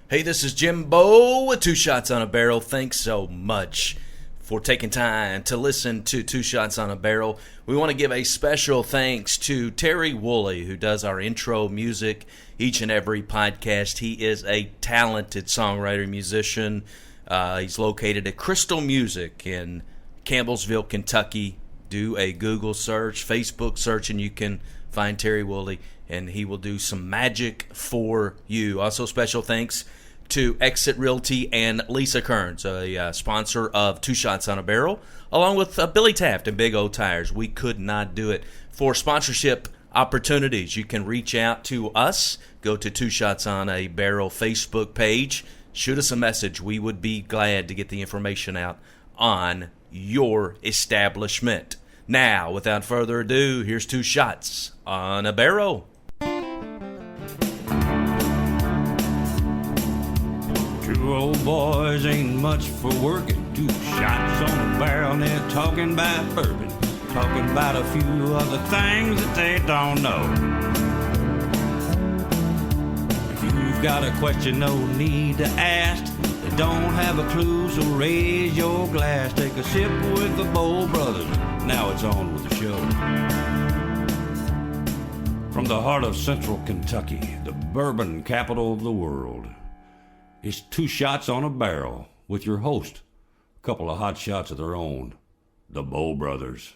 Hey, this is Jimbo with Two Shots on a Barrel. Thanks so much for taking time to listen to Two Shots on a Barrel. We want to give a special thanks to Terry Woolley, who does our intro music each and every podcast. He is a talented songwriter, musician. He's located at Crystal Music in Campbellsville, Kentucky. Do a Google search, Facebook search, and you can find Terry Woolley, and he will do some magic for you. Also, special thanks to Exit Realty and Lisa Kearns, a sponsor of Two Shots on a Barrel, along with Billy Taft and Big O Tires. We could not do it. For sponsorship opportunities, you can reach out to us. Go to Two Shots on a Barrel Facebook page. Shoot us a message. We would be glad to get the information out on your establishment. Now, without further ado, here's Two Shots on a Barrel. Two old boys ain't much for working. 2 shots on a barrel and they're talking about bourbon. Talking about a few other things that they don't know. If you've got a question, no need to ask. They don't have a clue, so raise your glass. Take a sip with the Bowl Brothers. Now it's on with the show. From the heart of central Kentucky, the bourbon capital of the world, it's Two Shots on a Barrel with your host, a couple of hot shots of their own, the Bowl Brothers.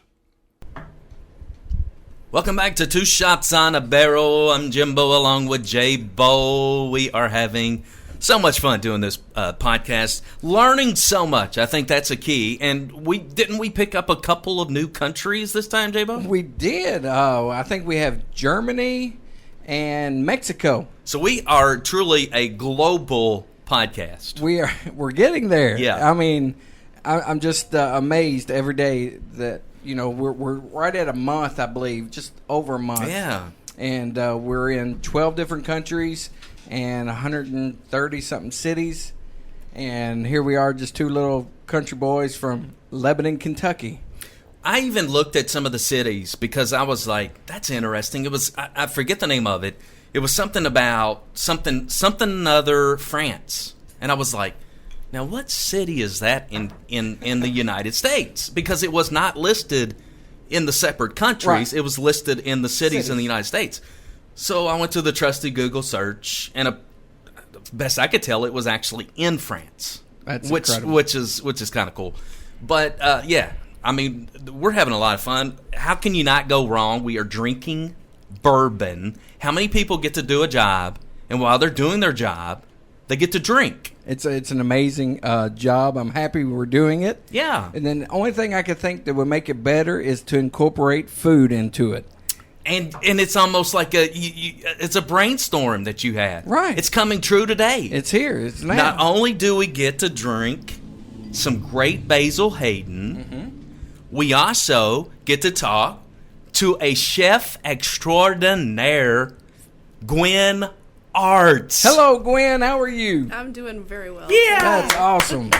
Welcome back to Two Shots on a Barrel. I'm Jimbo along with J-Bo. We are having so much fun doing this podcast, learning so much. I think that's a key. And we pick up a couple of new countries this time, J-Bo? We did. I think we have Germany and Mexico. So we are truly a global podcast. We're getting there. Yeah. I mean, I'm just amazed every day that we're right at a month, I believe, just over a month. Yeah. And we're in 12 different countries and 130 something cities, and here we are, just two little country boys from Lebanon, Kentucky. I even looked at some of the cities because I was like, that's interesting. It was, I forget the name of it. It was something about something other France. And I was like, now what city is that in the United States? Because it was not listed in the separate countries. Right. It was listed in the cities in the United States. So I went to the trusty Google search, and best I could tell, it was actually in France. That's incredible. Which is kind of cool. But yeah, I mean, we're having a lot of fun. How can you not go wrong? We are drinking bourbon. How many people get to do a job, and while they're doing their job, they get to drink? It's an amazing job. I'm happy we're doing it. Yeah. And then the only thing I could think that would make it better is to incorporate food into it. And it's almost like it's a brainstorm that you had. Right. It's coming true today. It's here. It's now. Not only do we get to drink some great Basil Hayden, we also get to talk to a chef extraordinaire, Gwyn Artz. Hello, Gwyn. How are you? I'm doing very well. Yeah. That's awesome.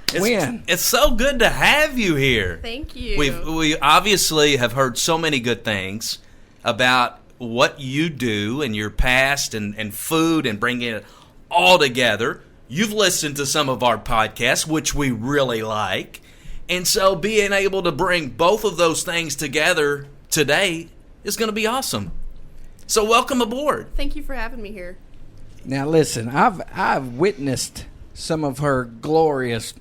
Gwyn. It's so good to have you here. Thank you. We obviously have heard so many good things about what you do and your past and food and bringing it all together. You've listened to some of our podcasts, which we really like. And so being able to bring both of those things together today is going to be awesome. So welcome aboard. Thank you for having me here. Now listen, I've witnessed some of her glorious,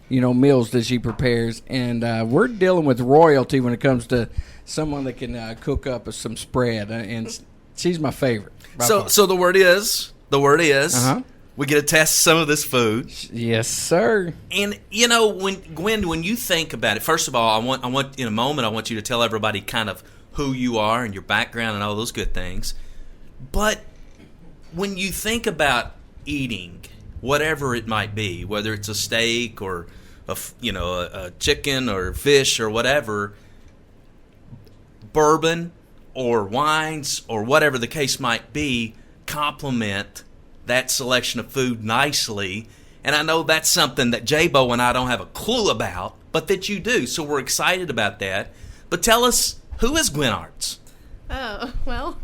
meals that she prepares, and we're dealing with royalty when it comes to someone that can cook up some spread, and she's my favorite. So the word is we get to test some of this food. Yes, sir. And when you think about it, first of all, I want in a moment I want you to tell everybody kind of who you are and your background and all those good things. But when you think about eating, whatever it might be, whether it's a steak or a chicken or fish or whatever, bourbon or wines or whatever the case might be, complement that selection of food nicely. And I know that's something that J-Bo and I don't have a clue about, but that you do. So we're excited about that. But tell us, who is Gwyn Artz? Oh, well,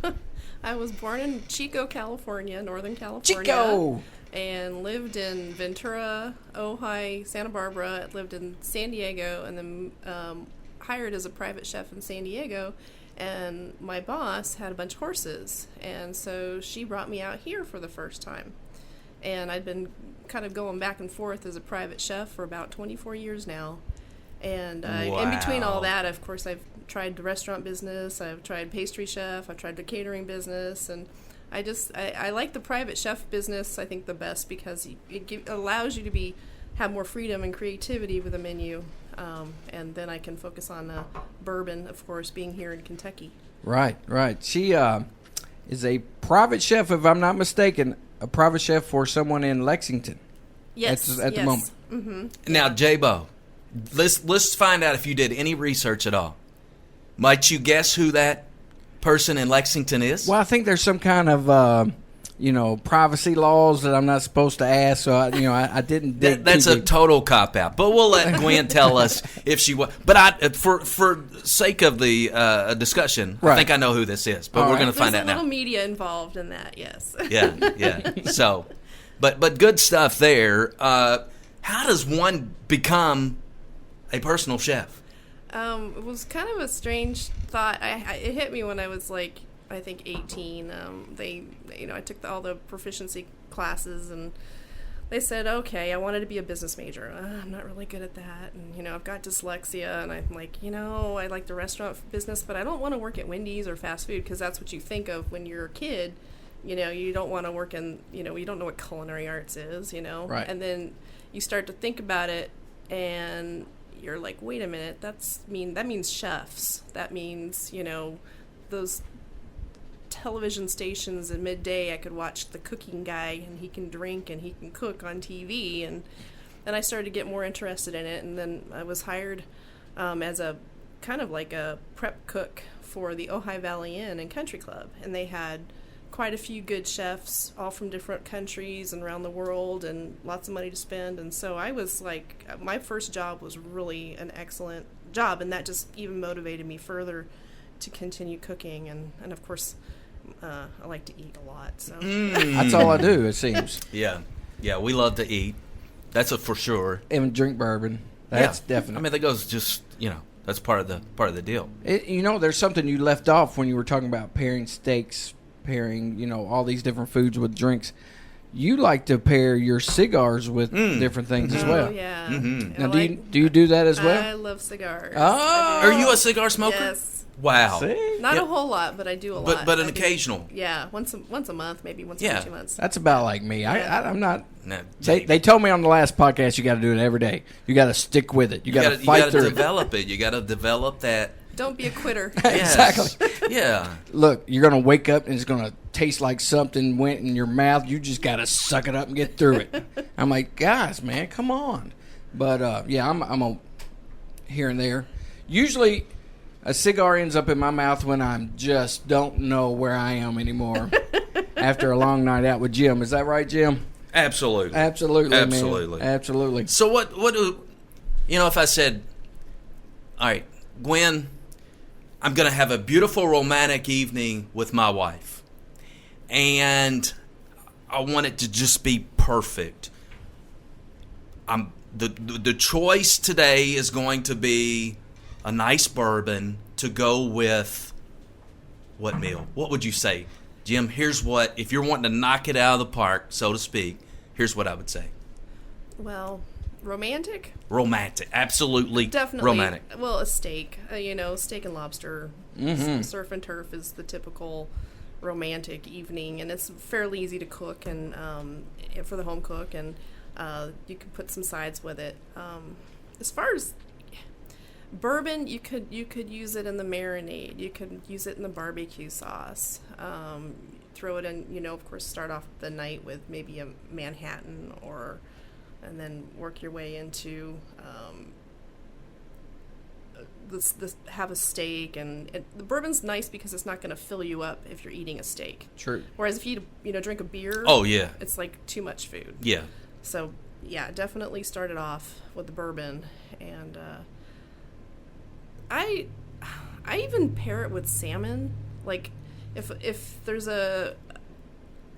I was born in Chico, California, Northern California. Chico! and lived in Ventura, Ojai, Santa Barbara. Lived in San Diego, and then hired as a private chef in San Diego. And my boss had a bunch of horses, and so she brought me out here for the first time. And I'd been kind of going back and forth as a private chef for about 24 years now. And in between all that, of course, I've tried the restaurant business, I've tried pastry chef, I've tried the catering business, and I like the private chef business, I think, the best because it allows you to have more freedom and creativity with a menu. And then I can focus on bourbon, of course, being here in Kentucky. Right. She is a private chef, if I'm not mistaken, a private chef for someone in Lexington. Yes. At the moment. Mm-hmm. Now, J-Bo, let's find out if you did any research at all. Might you guess who that person in Lexington is? Well, I think there's some kind of privacy laws that I'm not supposed to ask, so I didn't dig. That's a total cop out. But we'll let Gwyn tell us if she was. But for sake of the discussion, right. I think I know who this is. But All we're right. going to find out now. There's a little media involved in that, yes. Yeah. So, but good stuff there. How does one become a personal chef? It was kind of a strange thought. It hit me when I was like, I think 18. I took all the proficiency classes, and they said, okay, I wanted to be a business major. I'm not really good at that, and I've got dyslexia, and I'm like, I like the restaurant business, but I don't want to work at Wendy's or fast food because that's what you think of when you're a kid. You don't want to work in, you don't know what culinary arts is, Right. And then you start to think about it, and you're like, wait a minute, that means chefs. That means, those television stations at midday I could watch the cooking guy, and he can drink and he can cook on TV, and I started to get more interested in it, and then I was hired as a kind of like a prep cook for the Ojai Valley Inn and Country Club, and they had quite a few good chefs, all from different countries and around the world, and lots of money to spend. And so I was like, my first job was really an excellent job, and that just even motivated me further to continue cooking. And of course, I like to eat a lot. So That's all I do, it seems. Yeah, we love to eat. That's for sure. And drink bourbon. That's definitely. I mean, that goes just that's part of the deal. There's something you left off when you were talking about pairing steaks, pairing all these different foods with drinks. You like to pair your cigars with different things as well. Oh, yeah. Mm-hmm. Now, do you do that as well? I love cigars. Oh. Are you a cigar smoker? Yes. Wow. See? Not Yeah. a whole lot, but I do a lot. But an I do. occasional. Yeah, once a month, maybe once every 2 months. That's about like me. Yeah. I'm not. No, They told me on the last podcast you got to do it every day. You got to stick with it. You got to fight through it. Develop it. You got to develop that. Don't be a quitter. Yes. Exactly. Yeah. Look, you're going to wake up and it's going to taste like something went in your mouth. You just got to suck it up and get through it. I'm like, guys, man, come on. But, I'm a here and there. Usually a cigar ends up in my mouth when I just don't know where I am anymore after a long night out with Jim. Is that right, Jim? Absolutely. Absolutely, man. Absolutely. Absolutely. So what do if I said, all right, Gwyn, I'm going to have a beautiful romantic evening with my wife, and I want it to just be perfect. The choice today is going to be a nice bourbon to go with what meal? What would you say? Jim, here's what, if you're wanting to knock it out of the park, so to speak, here's what I would say. Well, romantic? Romantic. Absolutely Definitely. romantic. Well, a steak. Steak and lobster. Surf and turf is the typical romantic evening, and it's fairly easy to cook and for the home cook, and you can put some sides with it. As far as bourbon, you could use it in the marinade. You could use it in the barbecue sauce. Throw it in, of course, start off the night with maybe a Manhattan, and then work your way into have a steak. And the bourbon's nice because it's not going to fill you up if you're eating a steak. True. Whereas if you drink a beer, Oh, yeah. it's like too much food. Yeah. So yeah, definitely started off with the bourbon, and I even pair it with salmon. Like if there's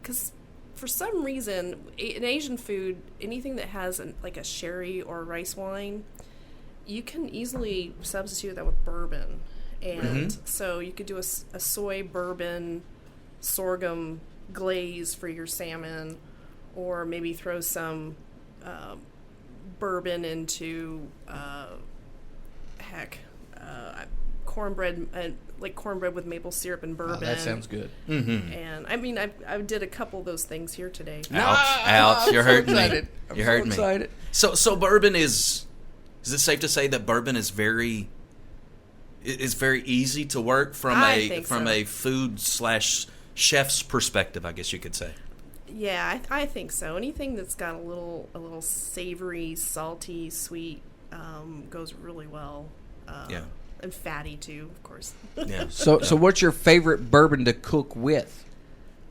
because for some reason, in Asian food, anything that has like a sherry or rice wine, you can easily substitute that with bourbon. And so you could do a soy bourbon sorghum glaze for your salmon, or maybe throw some bourbon into cornbread, like cornbread with maple syrup and bourbon. Oh, that sounds good. And I mean, I did a couple of those things here today. Ouch! You're hurting me. You're hurting me. Excited. So bourbon is it safe to say that bourbon is very easy to work from a food / chef's perspective, I guess you could say. Yeah, I think so. Anything that's got a little savory, salty, sweet goes really well. Yeah. And fatty too, of course. Yeah. So what's your favorite bourbon to cook with?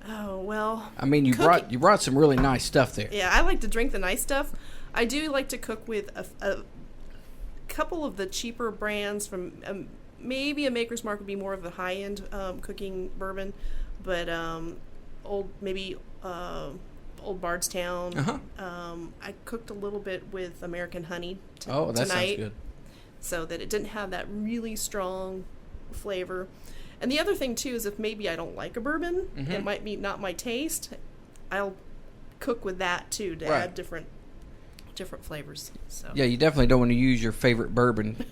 Oh, well. I mean, you brought some really nice stuff there. Yeah, I like to drink the nice stuff. I do like to cook with a couple of the cheaper brands from maybe a Maker's Mark would be more of the high end cooking bourbon, but old Bardstown. I cooked a little bit with American Honey that tonight, sounds good. so that it didn't have that really strong flavor. And the other thing too is if maybe I don't like a bourbon, it might be not my taste, I'll cook with that too to add different flavors. So Yeah, you definitely don't want to use your favorite bourbon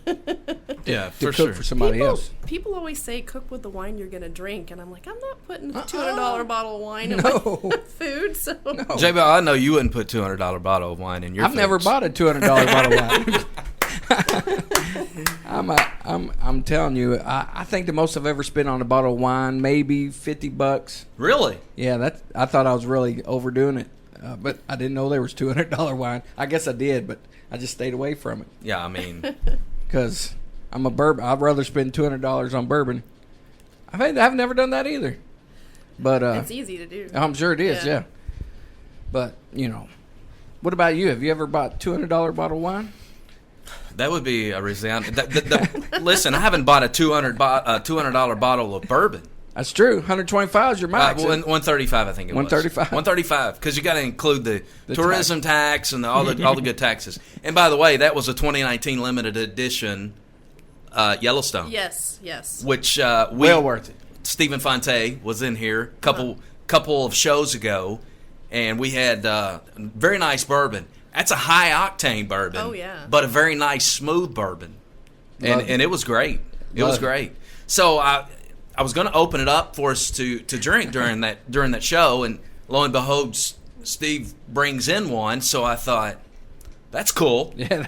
Yeah, to for cook sure. for somebody else. People always say cook with the wine you're going to drink, and I'm like, I'm not putting a $200 bottle of wine in my food. So J-Bo, I know you wouldn't put $200 bottle of wine in your I've never bought a $200 bottle of wine. I'm telling you, I think the most I've ever spent on a bottle of wine, maybe $50. Really? Yeah, I thought I was really overdoing it, but I didn't know there was $200 wine. I guess I did, but I just stayed away from it Yeah, I mean, because I'm a bourbon. I'd rather spend $200 on bourbon. I've never done that either, but it's easy to do. I'm sure it is. Yeah. But what about you? Have you ever bought $200 bottle of wine? that would be a resounding. Listen, I haven't bought a $200 bottle of bourbon. That's true. 125 is your max. 135, I think it was. 135. 135, because you got to include the tourism tax and all the good taxes. And by the way, that was a 2019 limited edition Yellowstone. Yes. Which well worth it. Stephen Fonte was in here a couple of shows ago, and we had very nice bourbon. That's a high octane bourbon. Oh yeah. But a very nice smooth bourbon, and it was great. It was great. So I was going to open it up for us to drink during that show, and lo and behold, Steve brings in one. So I thought, that's cool. Yeah,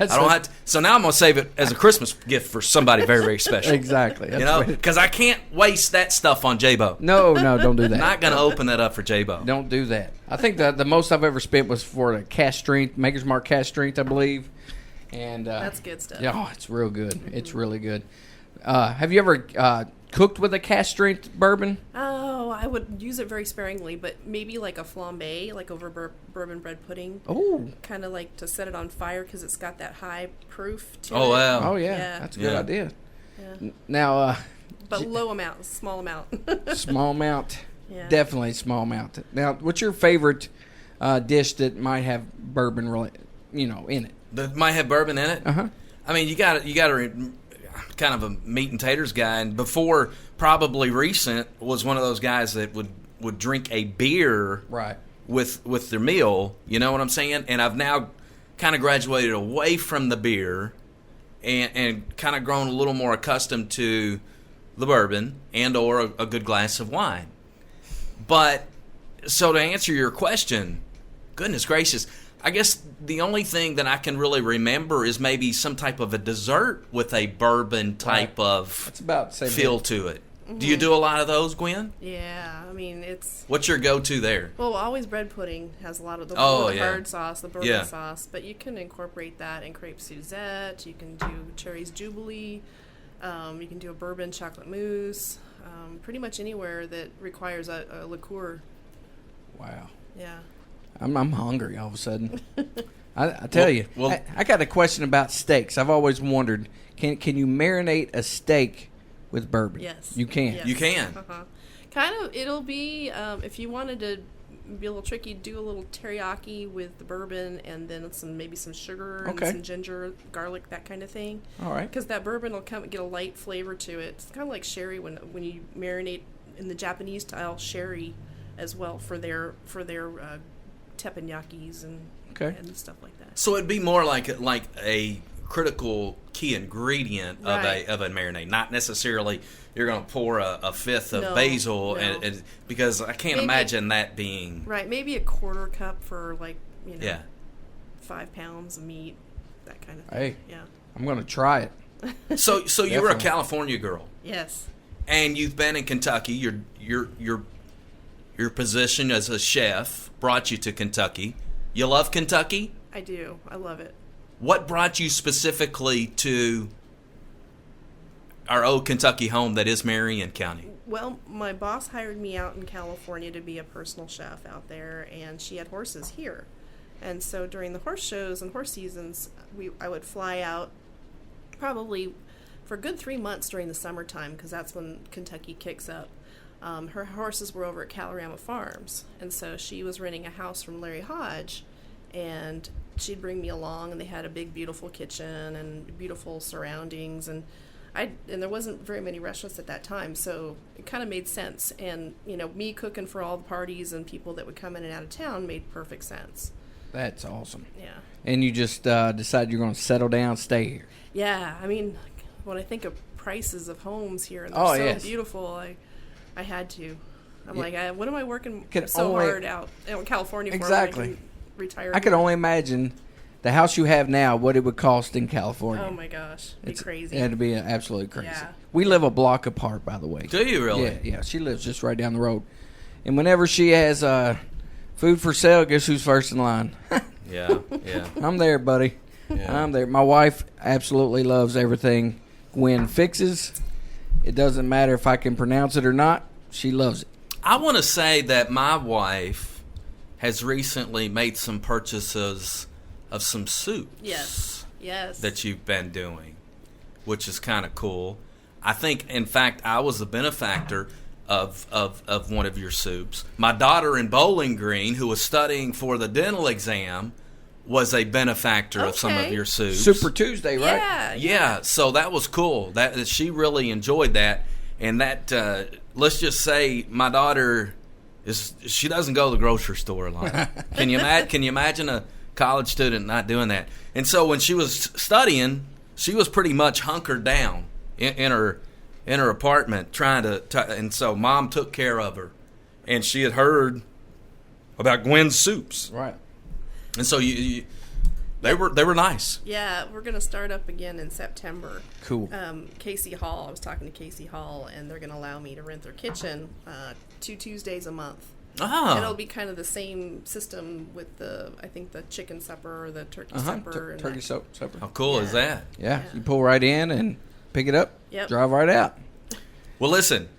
so now I'm going to save it as a Christmas gift for somebody very, very special. Exactly. Because I can't waste that stuff on J-Bo. No, don't do that. Not going to open that up for J-Bo. Don't do that. I think that the most I've ever spent was for the cask strength, Maker's Mark cask strength, I believe. And that's good stuff. Yeah, it's real good. It's really good. Have you ever cooked with a cask strength bourbon? Oh, I would use it very sparingly, but maybe like a flambe, like over bourbon bread pudding. Oh, kind of like to set it on fire because it's got that high proof to it. Oh wow! Oh yeah, that's a good idea. Yeah. Now, but low amount, small amount. Small amount. Yeah. Definitely small amount. Now, what's your favorite dish that might have bourbon, really, in it? That might have bourbon in it. I mean, you got to kind of a meat and taters guy, and before probably recent was one of those guys that would drink a beer right with their meal. You know what I'm saying? And I've now kind of graduated away from the beer and kind of grown a little more accustomed to the bourbon and or a good glass of wine. But so to answer your question, goodness gracious, I guess the only thing that I can really remember is maybe some type of a dessert with a bourbon type of That's about the same feel to it. Do you do a lot of those, Gwyn? Yeah, I mean it's. What's your go-to there? Well, always bread pudding has a lot of the bird sauce, the bourbon sauce, but you can incorporate that in crepe Suzette. You can do cherries jubilee. You can do a bourbon chocolate mousse. Pretty much anywhere that requires a liqueur. Wow. Yeah. I'm hungry all of a sudden. I tell you. Well, I got a question about steaks. I've always wondered, can you marinate a steak with bourbon? Yes. You can. Yes. You can. Kind of. It'll be if you wanted to be a little tricky. Do a little teriyaki with the bourbon, and then maybe some sugar and Okay. some ginger, garlic, that kind of thing. All right. Because that bourbon will get a light flavor to it. It's kind of like sherry when you marinate in the Japanese style sherry as well for their teppanyakis and stuff like that. So it'd be more like a critical key ingredient Right. of a marinade, not necessarily you're going to pour a fifth of No, basil, no. and because I can't Maybe- imagine that being Right, maybe a quarter cup for 5 pounds of meat, that kind of thing. Hey. Yeah. I'm going to try it. So you were a Definitely. California girl, Yes. and you've been in Kentucky. Your position as a chef brought you to Kentucky. You love Kentucky? I do. I love it. What brought you specifically to our old Kentucky home that is Marion County? Well, my boss hired me out in California to be a personal chef out there, and she had horses here. And so during the horse shows and horse seasons, I would fly out probably for a good 3 months during the summertime, because that's when Kentucky kicks up. Her horses were over at Calorama Farms, and so she was renting a house from Larry Hodge, and she'd bring me along, and they had a big, beautiful kitchen and beautiful surroundings, and there wasn't very many restaurants at that time, so it kind of made sense. And me cooking for all the parties and people that would come in and out of town made perfect sense. That's awesome. Yeah. And you just decided you're going to settle down, stay here. Yeah, I mean, when I think of prices of homes here, and they're Oh, so yes. beautiful, I had to. I'm Yeah. like, what am I working Could so only- hard out in California for? Exactly. When I can retire. I could only imagine the house you have now, what it would cost in California. Oh my gosh, it'd be crazy. It'd be absolutely crazy. Yeah. We live a block apart, by the way. Do you really? Yeah. She lives just right down the road. And whenever she has food for sale, guess who's first in line? Yeah. I'm there, buddy. Yeah. I'm there. My wife absolutely loves everything Gwyn fixes. It doesn't matter if I can pronounce it or not. She loves it. I want to say that my wife has recently made some purchases of some soups. Yes. That you've been doing, which is kind of cool. I think, in fact, I was the benefactor of one of your soups. My daughter in Bowling Green, who was studying for the dental exam, was a benefactor of some of Okay. your soups. Super Tuesday, right? Yeah. Yeah, so that was cool. That she really enjoyed that, and that let's just say my daughter she doesn't go to the grocery store a lot. Can you imagine a college student not doing that? And so when she was studying, she was pretty much hunkered down in her apartment trying to. And so Mom took care of her, and she had heard about Gwyn's soups, Right. and so they were nice. Yeah, we're going to start up again in September. Cool. Casey Hall, I was talking to Casey Hall, and they're going to allow me to rent their kitchen 2 Tuesdays a month. Ah. And it'll be kind of the same system with the chicken supper or the turkey supper. and Turkey that. supper. How cool is Yeah. that? Yeah, you pull right in and pick it up. Yep. Drive right out. Well, listen,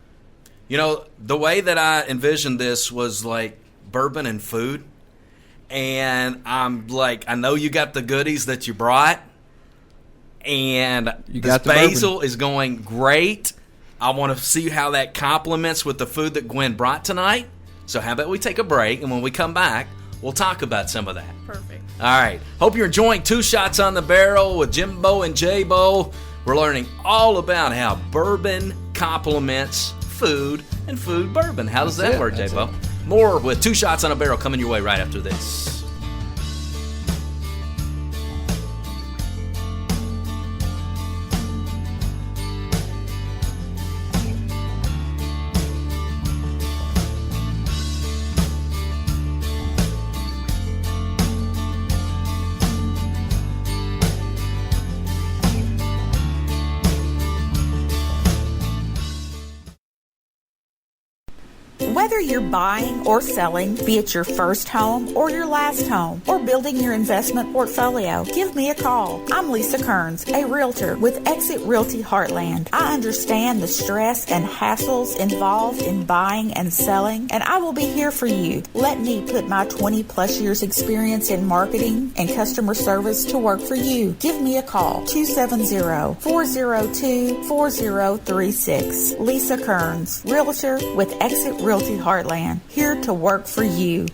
the way that I envisioned this was like bourbon and food. And I'm like, I know you got the goodies that you brought. And You this got the basil is going great. I want to see how that complements with the food that Gwyn brought tonight. So how about we take a break, and when we come back, we'll talk about some of that. Perfect. All right. Hope you're enjoying 2 Shots on the Barrel with Jimbo and J-Bo. We're learning all about how bourbon complements food and food bourbon. How does that work, That's J-Bo? More with 2 Shots on a Barrel coming your way right after this. Whether you're buying or selling, be it your first home or your last home, or building your investment portfolio, give me a call. I'm Lisa Kearns, a realtor with Exit Realty Heartland. I understand the stress and hassles involved in buying and selling, and I will be here for you. Let me put my 20 plus years experience in marketing and customer service to work for you. Give me a call, 270-402-4036. Lisa Kearns, realtor with Exit Realty Heartland, here to work for you.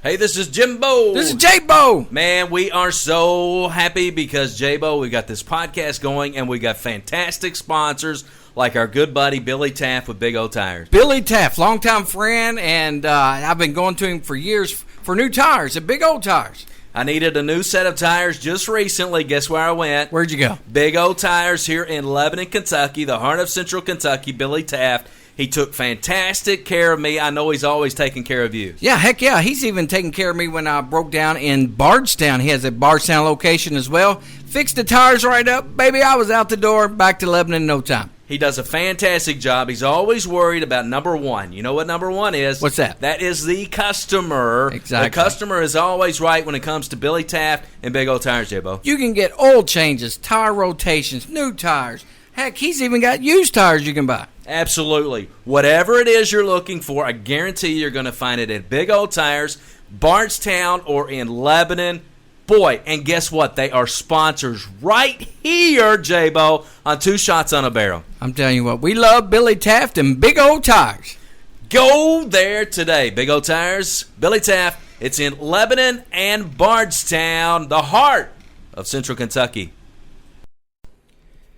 Hey, this is Jimbo. This is J-Bo. Man, we are so happy because, J-Bo, we got this podcast going and we got fantastic sponsors like our good buddy Billy Taft with Big O Tires. Billy Taft, longtime friend, and I've been going to him for years for new tires at Big O Tires. I needed a new set of tires just recently. Guess where I went? Where'd you go? Big O Tires here in Lebanon, Kentucky, the heart of Central Kentucky. Billy Taft. He took fantastic care of me. I know he's always taking care of you. Yeah, heck yeah. He's even taking care of me when I broke down in Bardstown. He has a Bardstown location as well. Fixed the tires right up. Baby, I was out the door, back to Lebanon in no time. He does a fantastic job. He's always worried about number one. You know what number one is? What's that? That is the customer. Exactly. The customer is always right when it comes to Billy Taft and Big O Tires, J-Bo. You can get oil changes, tire rotations, new tires. Heck, he's even got used tires you can buy. Absolutely. Whatever it is you're looking for, I guarantee you're going to find it at Big O Tires, Bardstown, or in Lebanon. Boy, and guess what? They are sponsors right here, J-Bo, on Two Shots on a Barrel. I'm telling you what, we love Billy Taft and Big O Tires. Go there today. Big O Tires, Billy Taft. It's in Lebanon and Bardstown, the heart of Central Kentucky.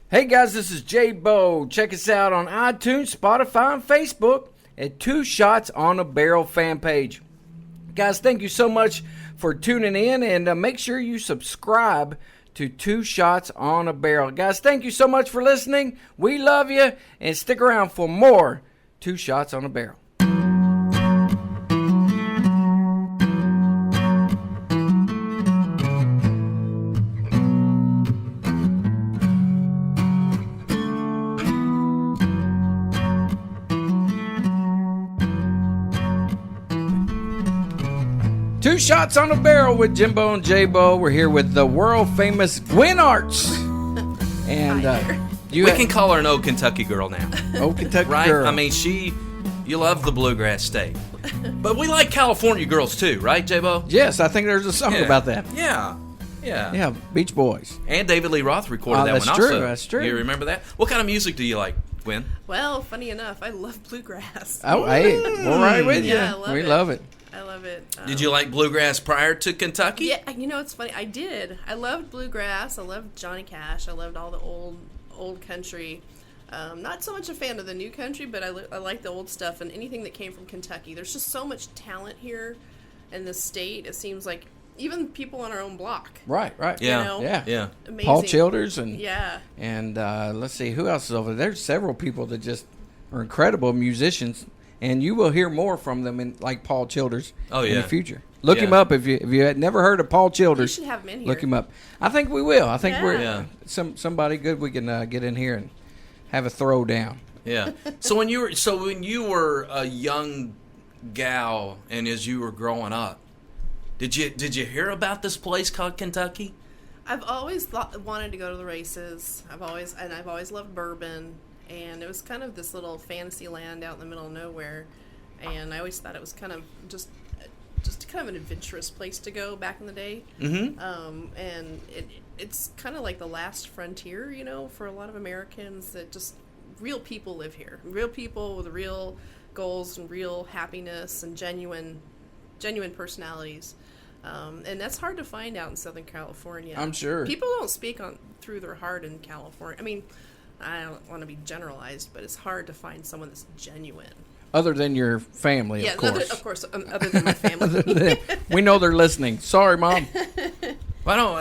Hey guys, this is J-Bo. Check us out on iTunes, Spotify, and Facebook at Two Shots on a Barrel fan page. Guys, thank you so much for tuning in, and make sure you subscribe to Two Shots on a Barrel. Guys, thank you so much for listening. We love you, and stick around for more Two Shots on a Barrel. Two Shots on a Barrel with Jimbo and J-Bo. We're here with the world famous Gwyn Artz. And We can call her an old Kentucky girl now. Old Kentucky right? girl. I mean, you love the bluegrass state. But we like California girls too, right, J-Bo? Yes, I think there's a song about that. Yeah. Yeah, Beach Boys. And David Lee Roth recorded that that's one true, also. that's true. You remember that? What kind of music do you like, Gwyn? Well, funny enough, I love bluegrass. Oh, hey, we're right with you. Yeah, I love we it. love it. I love it. Did you like bluegrass prior to Kentucky? Yeah, you know, it's funny. I did. I loved bluegrass. I loved Johnny Cash. I loved all the old country. Not so much a fan of the new country, but I like the old stuff and anything that came from Kentucky. There's just so much talent here in the state. It seems like even people on our own block. Right. Yeah. You know? Yeah. Amazing. Paul Childers and Yeah. And let's see, who else is over there? There's several people that just are incredible musicians. And you will hear more from them, like Paul Childers, in the future. Look him up if you had never heard of Paul Childers. You should have him in here. Look him up. I think we will. I think we're Yeah. somebody good. We can get in here and have a throwdown. Yeah. So when you were a young gal and as you were growing up, did you hear about this place called Kentucky? I've always wanted to go to the races. I've always loved bourbon. And it was kind of this little fantasy land out in the middle of nowhere. And I always thought it was kind of just kind of an adventurous place to go back in the day. Mm-hmm. And it's kind of like the last frontier, you know, for a lot of Americans, that just real people live here. Real people with real goals and real happiness and genuine personalities. And that's hard to find out in Southern California. I'm sure. People don't speak through their heart in California. I mean, I don't want to be generalized, but it's hard to find someone that's genuine. Other than your family, of course. Other than my family. We know they're listening. Sorry, Mom. Well,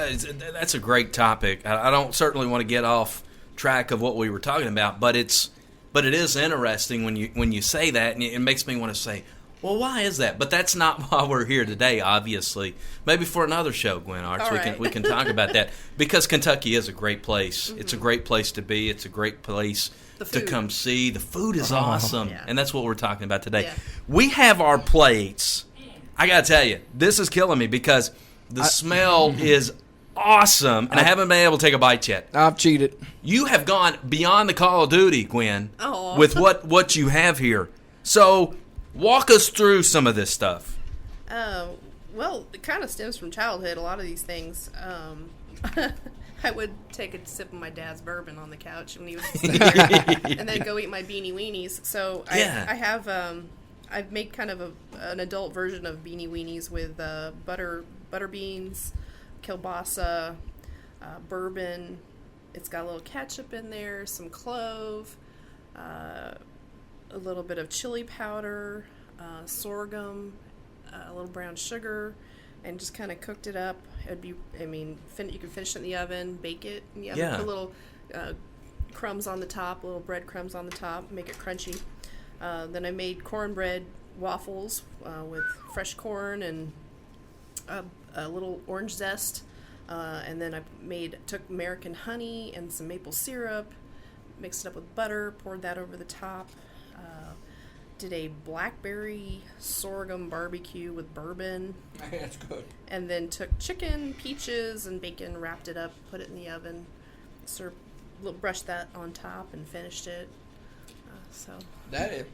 that's a great topic. I don't certainly want to get off track of what we were talking about, but it is interesting when you say that, and it makes me want to say, well, why is that? But that's not why we're here today, obviously. Maybe for another show, Gwyn Artz, we can talk about that, because Kentucky is a great place. Mm-hmm. It's a great place to be. It's a great place to come see. The food is awesome, and that's what we're talking about today. Yeah. We have our plates. I got to tell you, this is killing me because the smell is awesome, and I haven't been able to take a bite yet. I've cheated. You have gone beyond the Call of Duty, Gwyn, with what you have here. So walk us through some of this stuff. Well, it kind of stems from childhood, a lot of these things. I would take a sip of my dad's bourbon on the couch when he was sitting there, and then go eat my beanie weenies. So I have I've made kind of an adult version of beanie weenies with butter beans, kielbasa, bourbon. It's got a little ketchup in there, some clove, a little bit of chili powder, sorghum, a little brown sugar, and just kind of cooked it up. It'd be, you can finish it in the oven, bake it in the oven, Yeah. put little crumbs on the top, little bread crumbs on the top, make it crunchy. Then I made cornbread waffles with fresh corn and a little orange zest. And then I took American honey and some maple syrup, mixed it up with butter, poured that over the top. Did a blackberry sorghum barbecue with bourbon. That's good. And then took chicken, peaches, and bacon, wrapped it up, put it in the oven, brushed that on top, and finished it. That's the Hey,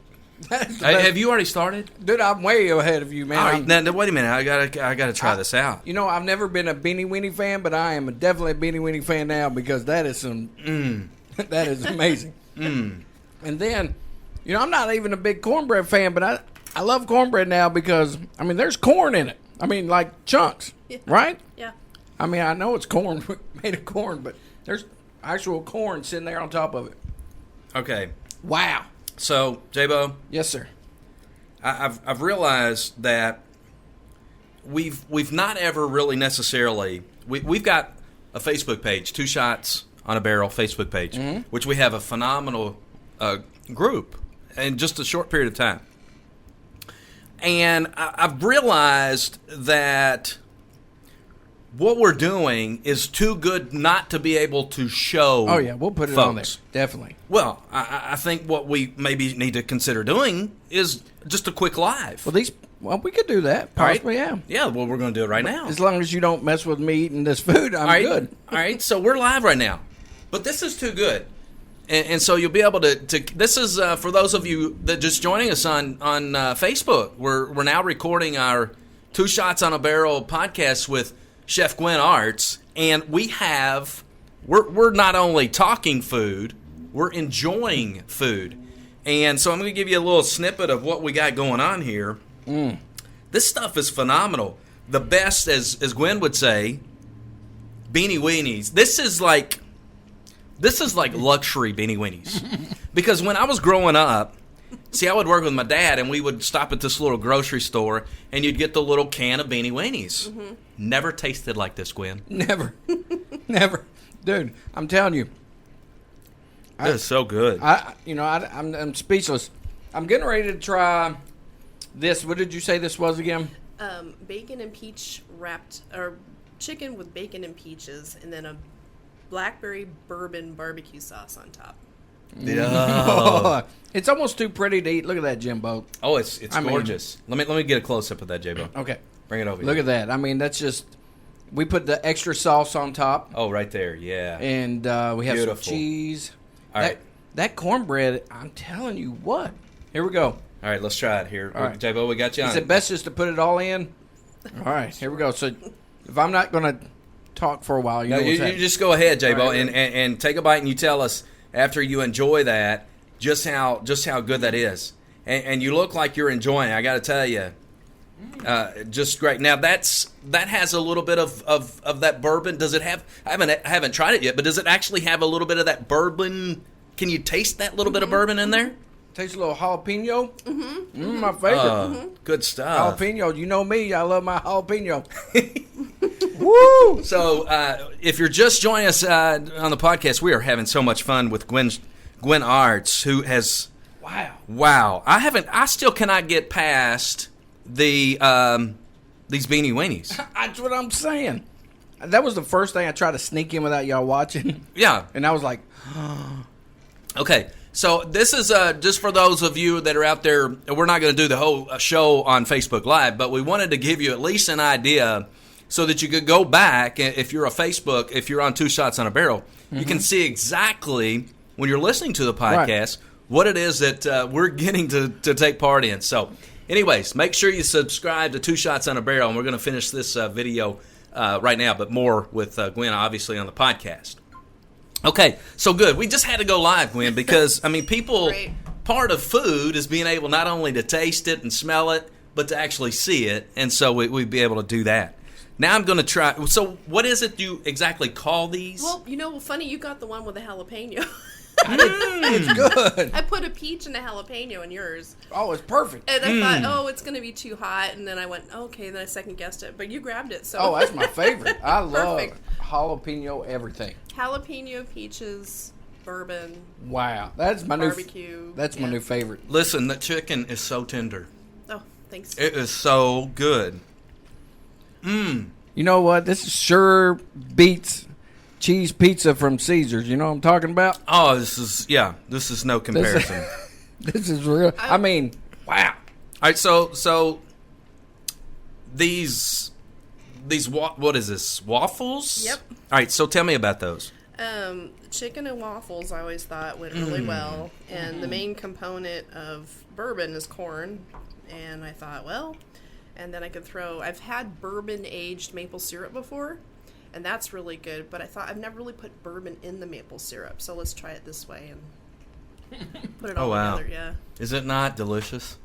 best. have you already started? Dude, I'm way ahead of you, man. All right, I'm- now, wait a minute. I gotta try this out. You know, I've never been a Beanie Weenie fan, but I am definitely a Beanie Weenie fan now because that is that is amazing. And then, you know, I'm not even a big cornbread fan, but I love cornbread now because, I mean, there's corn in it. I mean, like chunks, right? Yeah. I mean, I know it's corn, made of corn, but there's actual corn sitting there on top of it. Okay, Wow. so J-Bo, Yes, sir. I've realized that we've not ever really necessarily we've got a Facebook page, Two Shots on a Barrel Facebook page, which we have a phenomenal group in just a short period of time. And I've realized that what we're doing is too good not to be able to show. Oh, yeah, we'll put it on there. Definitely. Well, I think what we maybe need to consider doing is just a quick live. Well, we could do that. All right? Possibly, yeah. Yeah, well, we're going to do it right now. As long as you don't mess with me eating this food, I'm All right, good. All right, so we're live right now. But this is too good. And so you'll be able to this is for those of you that just joining us on Facebook. We're now recording our Two Shots on a Barrel podcast with Chef Gwyn Artz, and we're not only talking food, we're enjoying food. And so I'm going to give you a little snippet of what we got going on here. This stuff is phenomenal. The best, as Gwyn would say, beanie weenies. This is like luxury beanie weenies. Because when I was growing up, see, I would work with my dad, and we would stop at this little grocery store, and you'd get the little can of beanie weenies. Mm-hmm. Never tasted like this, Gwyn. Never. Never. Dude, I'm telling you. That is so good. I'm speechless. I'm getting ready to try this. What did you say this was again? Bacon and peach wrapped, or chicken with bacon and peaches, and then a blackberry bourbon barbecue sauce on top. Yeah. It's almost too pretty to eat. Look at that, Jimbo. Oh, it's gorgeous. Let me get a close up of that, J-Bo. Okay. Bring it over. Look at that. I mean, that's just, we put the extra sauce on top. Oh, right there. Yeah. And we have Beautiful. some cheese. All right. That cornbread, I'm telling you what. Here we go. All right, let's try it here. All right. J-Bo, we got you on. Is it best just to put it all in? All right, here we go. So if I'm not going to talk for a while, No, know what's you happening. just go ahead, J-Bo, All right. and take a bite, and you tell us after you enjoy that just how good that is. And you look like you're enjoying it. I got to tell you, just great. Now that has a little bit of that bourbon. Does it have? I haven't tried it yet, but does it actually have a little bit of that bourbon? Can you taste that little bit of bourbon in there? Tastes a little jalapeno. My favorite. Good stuff. Jalapeno. You know me. I love my jalapeno. Woo! So, if you're just joining us on the podcast, we are having so much fun with Gwyn Artz, who has wow. I still cannot get past the these beanie weenies. That's what I'm saying. That was the first thing I tried to sneak in without y'all watching. Yeah. And I was like, Okay. So this is just for those of you that are out there. We're not going to do the whole show on Facebook Live, but we wanted to give you at least an idea so that you could go back. If you're if you're on Two Shots on a Barrel, you can see exactly when you're listening to the podcast what it is that we're getting to take part in. So anyways, make sure you subscribe to Two Shots on a Barrel, and we're going to finish this video right now, but more with Gwyn, obviously, on the podcast. Okay, so good. We just had to go live, Gwyn, because, I mean, people part of food is being able not only to taste it and smell it, but to actually see it. And so we'd be able to do that. Now I'm going to try. So what is it you exactly call these? Well, funny, you got the one with the jalapeno. It's good. I put a peach and a jalapeno in yours. Oh, it's perfect. And I thought, it's going to be too hot. And then I went, okay, then I second guessed it. But you grabbed it. So. Oh, that's my favorite. I love Perfect. jalapeno everything. Jalapeno, peaches, bourbon. Wow. That's my barbecue. That's my new favorite. Listen, the chicken is so tender. Oh, thanks. It is so good. You know what? This sure beats cheese pizza from Caesar's. You know what I'm talking about? Oh, this is no comparison. This is real. I mean, wow. All right, so these what is this? Waffles? Yep. All right, so tell me about those. Chicken and waffles I always thought went really well. And the main component of bourbon is corn. And I thought, and then I've had bourbon aged maple syrup before. And that's really good. But I thought I've never really put bourbon in the maple syrup. So let's try it this way and put it all together. Yeah. Is it not delicious?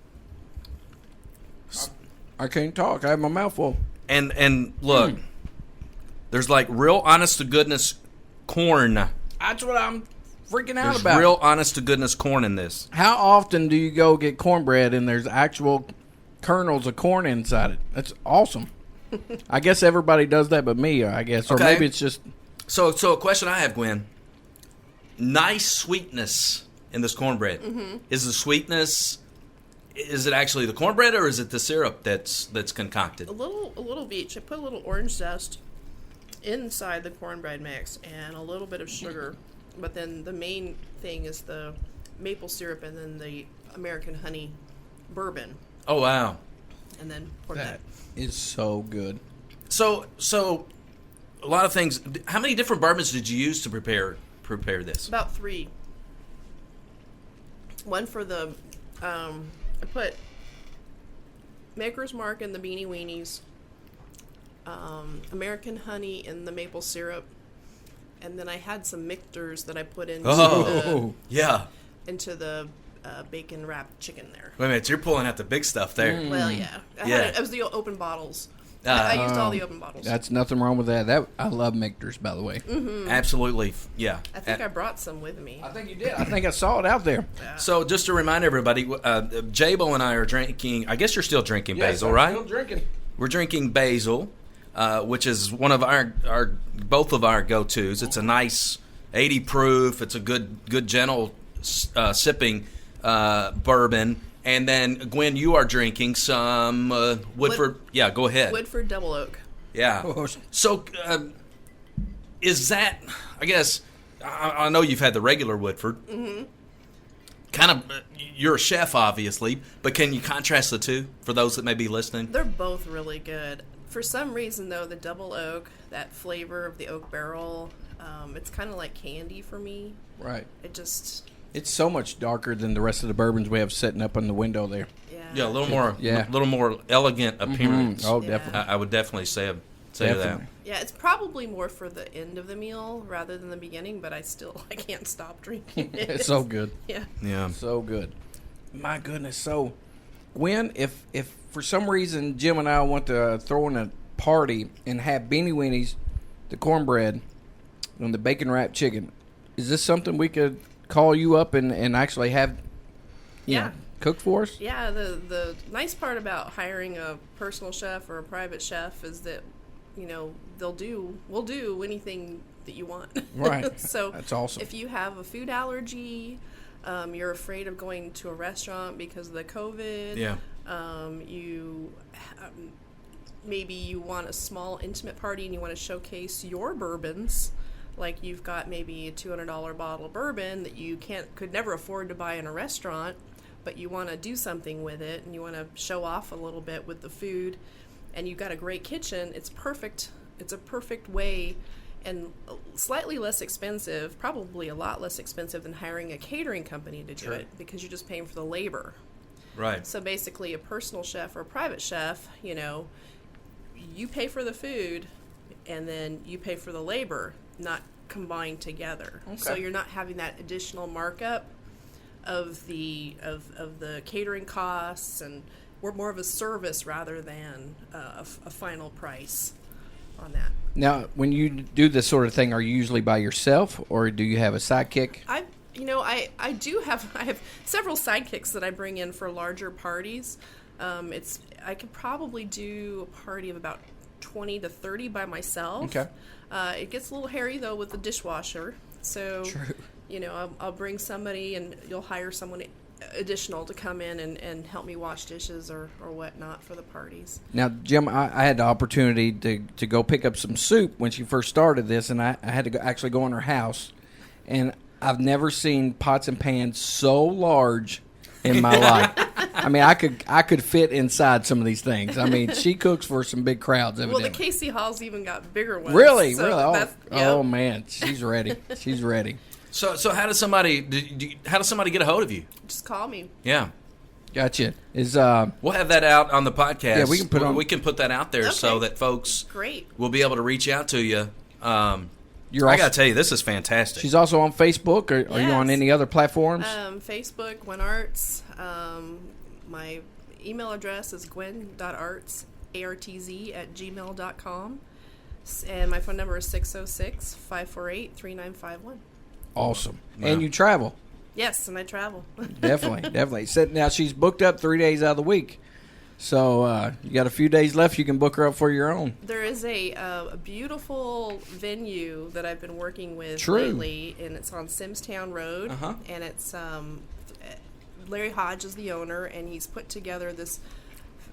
I can't talk. I have my mouth full. And look, there's like real honest to goodness corn. That's what I'm freaking out There's about. real honest to goodness corn in this. How often do you go get cornbread and there's actual kernels of corn inside it? That's awesome. I guess everybody does that but me, I guess. Or Okay. maybe it's just... So a question I have, Gwyn. Nice sweetness in this cornbread. Mm-hmm. Is the sweetness... Is it actually the cornbread or is it the syrup that's concocted? A little of each. I put a little orange zest inside the cornbread mix and a little bit of sugar. But then the main thing is the maple syrup and then the American honey bourbon. Oh, wow. And then pour That is so good. So a lot of things. How many different bourbons did you use to prepare this? About 3. One for the... I put Maker's Mark in the Beanie Weenies, American Honey in the maple syrup, and then I had some mixtures that I put into the bacon wrapped chicken there. Wait a minute, you're pulling out the big stuff there. Well, yeah. It was the open bottles. I used all the open bottles. That's nothing wrong with that. I love mixers, by the way. Mm-hmm. Absolutely, yeah. I think I brought some with me. I think you did. I think I saw it out there. Yeah. So just to remind everybody, Jabo and I are drinking. I guess you're still drinking basil, I'm right? still drinking. We're drinking basil, which is one of both of our go-tos. It's a nice 80 proof. It's a good gentle sipping bourbon. And then, Gwyn, you are drinking some Woodford. Yeah, go ahead. Woodford Double Oak. Yeah. So, is that, I guess, I know you've had the regular Woodford. Mm-hmm. Kind of, you're a chef, obviously, but can you contrast the two for those that may be listening? They're both really good. For some reason, though, the Double Oak, that flavor of the oak barrel, it's kind of like candy for me. Right. It's so much darker than the rest of the bourbons we have sitting up in the window there. Yeah, a little more elegant appearance. Mm-hmm. Oh, Yeah. definitely. I would definitely say Definitely. that. Yeah, it's probably more for the end of the meal rather than the beginning, but I can't stop drinking it. It's so good. Yeah. Yeah. So good. My goodness. So, Gwyn, if for some reason Jim and I want to throw in a party and have beanie weenies, the cornbread, and the bacon wrapped chicken, is this something we could call you up and actually have cooked for us? Yeah, the nice part about hiring a personal chef or a private chef is that, we'll do anything that you want. Right. So that's awesome. If you have a food allergy, you're afraid of going to a restaurant because of the COVID. Yeah. Maybe you want a small intimate party and you want to showcase your bourbons. Like you've got maybe a $200 bottle of bourbon that you could never afford to buy in a restaurant, but you want to do something with it and you want to show off a little bit with the food, and you've got a great kitchen. It's perfect. It's a perfect way, and slightly less expensive, probably a lot less expensive than hiring a catering company to do it, because you're just paying for the labor. Right. So basically, a personal chef or a private chef, you pay for the food, and then you pay for the labor, not combined together. Okay. So you're not having that additional markup of the catering costs, and we're more of a service rather than a final price on that. Now, when you do this sort of thing, are you usually by yourself, or do you have a sidekick? I have several sidekicks that I bring in for larger parties. I could probably do a party of about 20 to 30 by myself. Okay. It gets a little hairy though with the dishwasher. So, True. I'll bring somebody, and you'll hire someone additional to come in and help me wash dishes or whatnot for the parties. Now, Jim, I had the opportunity to go pick up some soup when she first started this, and I had to actually go in her house, and I've never seen pots and pans so large in my life. I mean, I could fit inside some of these things. I mean, she cooks for some big crowds, evidently. Well, the Casey Hall's even got bigger ones. Really? So Really? yep. Oh, man. She's ready. She's ready. So how does somebody get a hold of you? Just call me. Yeah. Gotcha. We'll have that out on the podcast. Yeah, we can put that out there so that folks Great. will be able to reach out to you. I also, got to tell you, this is fantastic. She's also on Facebook. Are you on Yes. any other platforms? Facebook, Gwyn Artz. My email address is gwyn.artz, artz@gmail.com. And my phone number is 606-548-3951. Awesome. Wow. And you travel. Yes, and I travel. Definitely. So now she's booked up 3 days out of the week. So you got a few days left. You can book her up for your own. There is a beautiful venue that I've been working with True. lately, and it's on Simstown Road. Uh-huh. And it's Larry Hodge is the owner, and he's put together this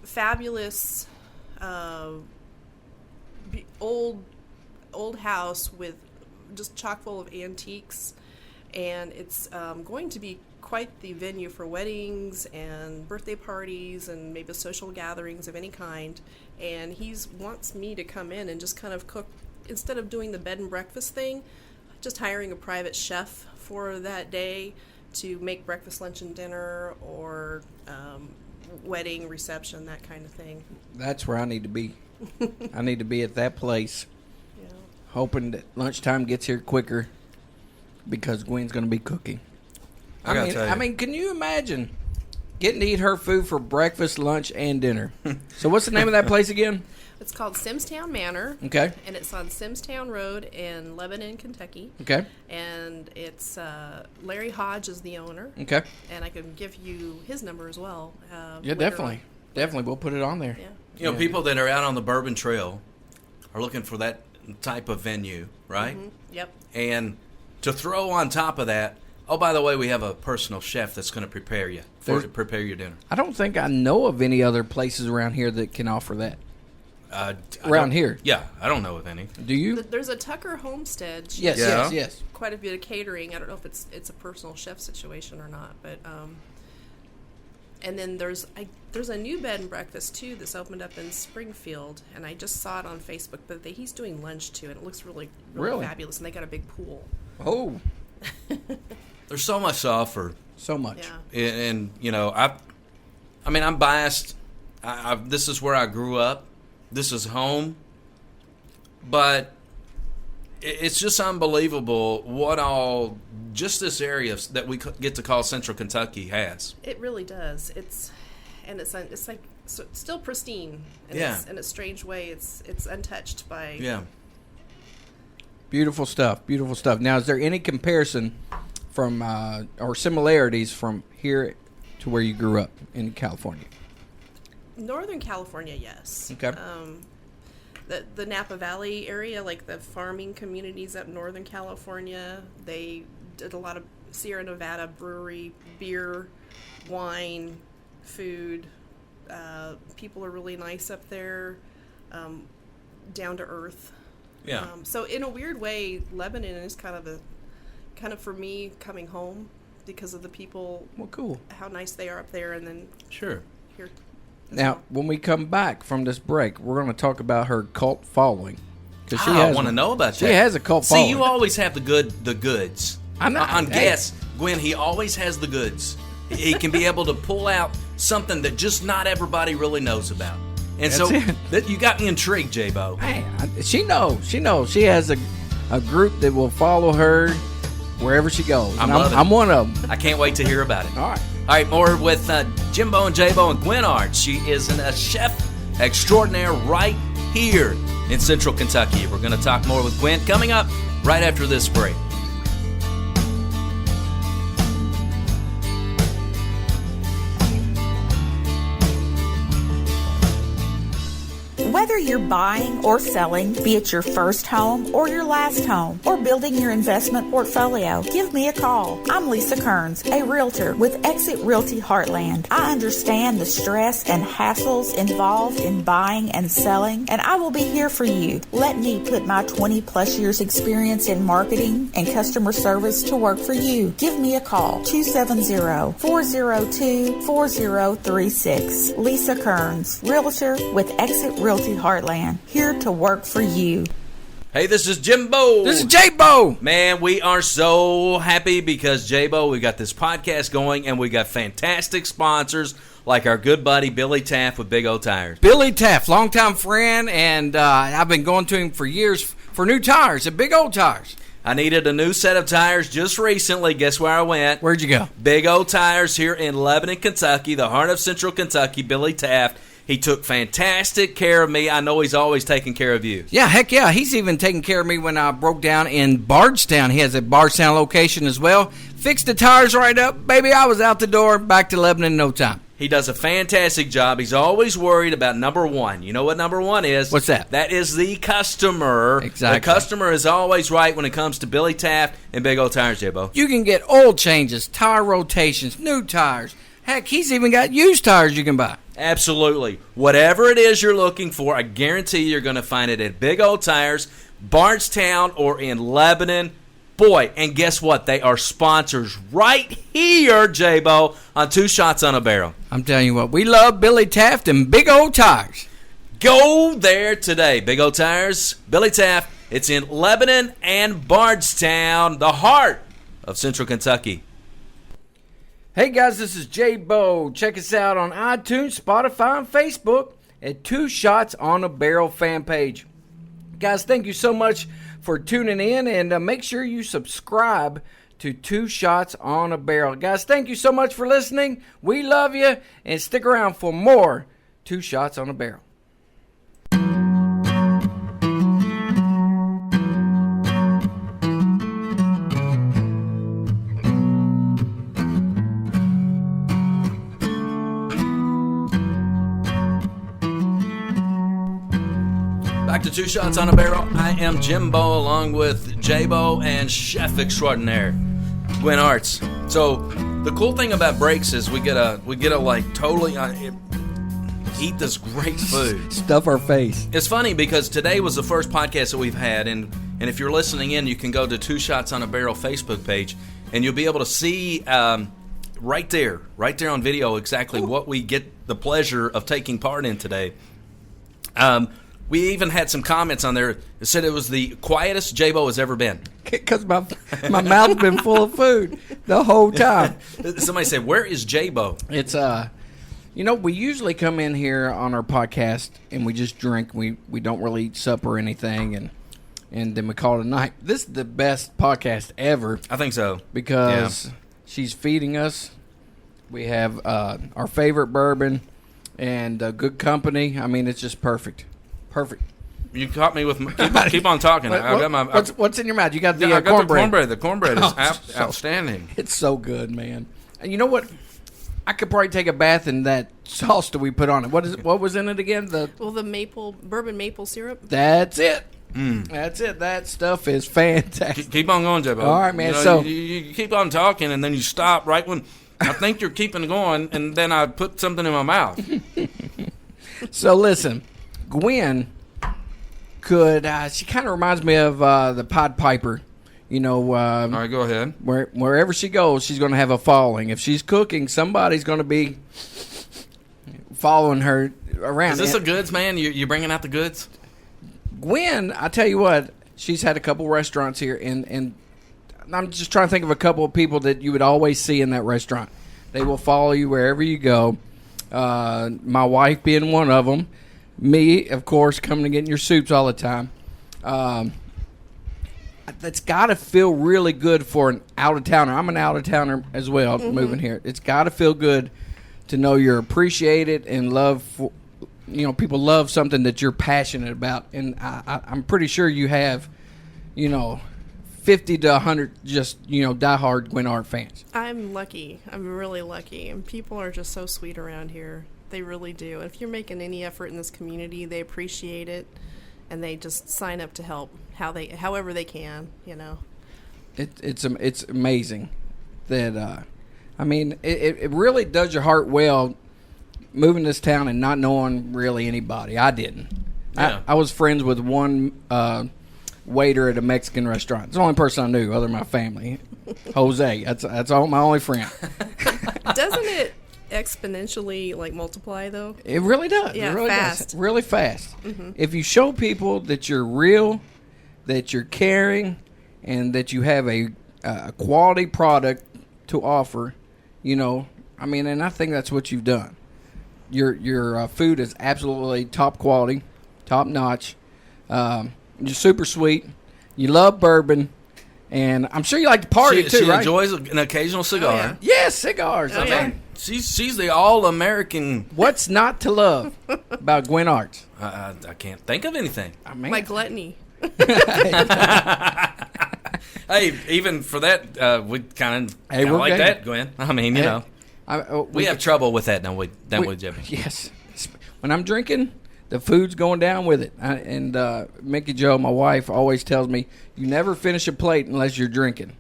fabulous old house with just chock full of antiques, and it's going to be quite the venue for weddings and birthday parties and maybe social gatherings of any kind. And he wants me to come in and just kind of cook, instead of doing the bed and breakfast thing, just hiring a private chef for that day to make breakfast, lunch, and dinner, or wedding, reception, that kind of thing. That's where I need to be. I need to be at that place, Yeah. hoping that lunchtime gets here quicker because Gwen's going to be cooking. I gotta tell you. I mean, can you imagine getting to eat her food for breakfast, lunch, and dinner? So what's the name of that place again? It's called Simstown Manor. Okay. And it's on Simstown Road in Lebanon, Kentucky. Okay. And it's Larry Hodge is the owner. Okay. And I can give you his number as well. Yeah, later definitely. on. Definitely. We'll put it on there. Yeah. You know, people that are out on the Bourbon Trail are looking for that type of venue, right? Mm-hmm. Yep. And to throw on top of that, oh, by the way, we have a personal chef that's going to prepare your dinner. I don't think I know of any other places around here that can offer that. Around here? Yeah, I don't know of any. Do you? There's a Tucker Homestead. She Yes, Yeah. yes. quite a bit of catering. I don't know if it's a personal chef situation or not, but and then there's a new bed and breakfast too that's opened up in Springfield, and I just saw it on Facebook. But he's doing lunch too, and it looks really fabulous. And they got a big pool. Oh, There's so much to offer, so much. Yeah. and you know, I mean, I'm biased. This is where I grew up. This is home, but it's just unbelievable what all just this area that we get to call Central Kentucky has. It really does. It's like still pristine. And Yeah. It's, in a strange way, it's untouched by. Yeah. Beautiful stuff. Beautiful stuff. Now, is there any comparison from or similarities from here to where you grew up in California? Northern California, yes. Okay. The Napa Valley area, like the farming communities up Northern California, they did a lot of Sierra Nevada brewery, beer, wine, food. People are really nice up there, down to earth. Yeah. So in a weird way, Lebanon is kind of for me coming home because of the people. Well, cool. How nice they are up there, and then Sure. here. Now, when we come back from this break, we're going to talk about her cult following. Because I want to know about that. She has a cult following. See, you always have the goods. I know. On Hey. guests, Gwyn, he always has the goods. He can be able to pull out something that just not everybody really knows about. And That's so it. you got me intrigued, J-Bo. Man, she knows. She has a group that will follow her wherever she goes. I'm And loving I'm it. one of them. I can't wait to hear about it. All right. All right, more with Jimbo and Jabo and Gwyn Artz. She is a chef extraordinaire right here in Central Kentucky. We're going to talk more with Gwyn coming up right after this break. Whether you're buying or selling, be it your first home or your last home, or building your investment portfolio, give me a call. I'm Lisa Kearns, a realtor with Exit Realty Heartland. I understand the stress and hassles involved in buying and selling, and I will be here for you. Let me put my 20 plus years experience in marketing and customer service to work for you. Give me a call, 270-402-4036. Lisa Kearns, realtor with Exit Realty Heartland, here to work for you. Hey, this is Jimbo. This is Jabo. Man, we are so happy because, Jabo, we got this podcast going and we got fantastic sponsors like our good buddy Billy Taft with Big O Tires. Billy Taft, longtime friend, and I've been going to him for years for new tires at Big O Tires. I needed a new set of tires just recently. Guess where I went? Where'd you go? Big O Tires here in Lebanon, Kentucky, the heart of Central Kentucky. Billy Taft. He took fantastic care of me. I know he's always taking care of you. Yeah, heck yeah. He's even taking care of me when I broke down in Bardstown. He has a Bardstown location as well. Fixed the tires right up. Baby, I was out the door, back to Lebanon in no time. He does a fantastic job. He's always worried about number one. You know what number one is? What's that? That is the customer. Exactly. The customer is always right when it comes to Billy Taft and Big O Tires, Jabo. You can get oil changes, tire rotations, new tires. Heck, he's even got used tires you can buy. Absolutely. Whatever it is you're looking for, I guarantee you're going to find it at Big O Tires, Bardstown, or in Lebanon. Boy, and guess what? They are sponsors right here, Jabo, on Two Shots on a Barrel. I'm telling you what, we love Billy Taft and Big O Tires. Go there today. Big O Tires, Billy Taft. It's in Lebanon and Bardstown, the heart of Central Kentucky. Hey guys, this is J-Bo. Check us out on iTunes, Spotify, and Facebook at Two Shots on a Barrel fan page. Guys, thank you so much for tuning in, and make sure you subscribe to Two Shots on a Barrel. Guys, thank you so much for listening. We love you, and stick around for more Two Shots on a Barrel. Back to Two Shots on a Barrel. I am Jimbo along with Jabo and Chef Extraordinaire, Gwyn Artz. So the cool thing about breaks is we get a like totally eat this great food. Stuff our face. It's funny because today was the first podcast that we've had, and if you're listening in, you can go to Two Shots on a Barrel Facebook page, and you'll be able to see right there on video exactly what we get the pleasure of taking part in today. We even had some comments on there that said it was the quietest Jabo has ever been. Because my mouth's been full of food the whole time. Somebody said, "Where is Jabo?" It's we usually come in here on our podcast and we just drink. We don't really eat supper or anything, and then we call it a night. This is the best podcast ever. I think so because she's feeding us. We have our favorite bourbon and good company. I mean, it's just perfect. Perfect. You caught me with keep on talking. I got my what's in your mouth? You got the I got cornbread. the cornbread. The cornbread is outstanding. It's so good, man. And you know what? I could probably take a bath in that sauce that we put on it. What was in it again? The bourbon maple syrup. That's it. That's it. That stuff is fantastic. Keep on going, Jabo. All right, man. You keep on talking, and then you stop right when I think you're keeping going, and then I put something in my mouth. So listen, Gwyn she kind of reminds me of the Pied Piper. All right, go ahead. Wherever she goes, she's going to have a following. If she's cooking, somebody's going to be following her around. Is this the goods, man? You bringing out the goods? Gwyn, I tell you what, she's had a couple restaurants here, and I'm just trying to think of a couple of people that you would always see in that restaurant. They will follow you wherever you go. My wife being one of them. Me, of course, coming and getting your soups all the time. that's got to feel really good for an out-of-towner. I'm an out-of-towner as well, moving here. It's got to feel good to know you're appreciated and people love something that you're passionate about. And I'm pretty sure you have, 50 to 100 just, diehard Gwyn Art fans. I'm lucky. I'm really lucky. And people are just so sweet around here. They really do. If you're making any effort in this community, they appreciate it. And they just sign up to help however they can, It's amazing that, it really does your heart well moving to this town and not knowing really anybody. I didn't. Yeah. I was friends with one waiter at a Mexican restaurant. It's the only person I knew other than my family. Jose. That's all my only friend. Doesn't it exponentially multiply though? It really does. Yeah, it really fast. does. Really fast. If you show people that you're real, that you're caring, and that you have a quality product to offer, and I think that's what you've done. Your food is absolutely top quality, top notch. You're super sweet. You love bourbon. And I'm sure you like to party too, she right? enjoys an occasional cigar. Oh, yeah. Yes, cigars. Oh, yeah. She's the all-American. What's not to love about Gwyn Artz? I can't think of anything. My gluttony. Hey, even for that, we kind of we're like good. that, Gwen. I mean, we have trouble with that, don't we, Jimmy? Yes. When I'm drinking, the food's going down with it. And Mickey Jo, my wife, always tells me, you never finish a plate unless you're drinking.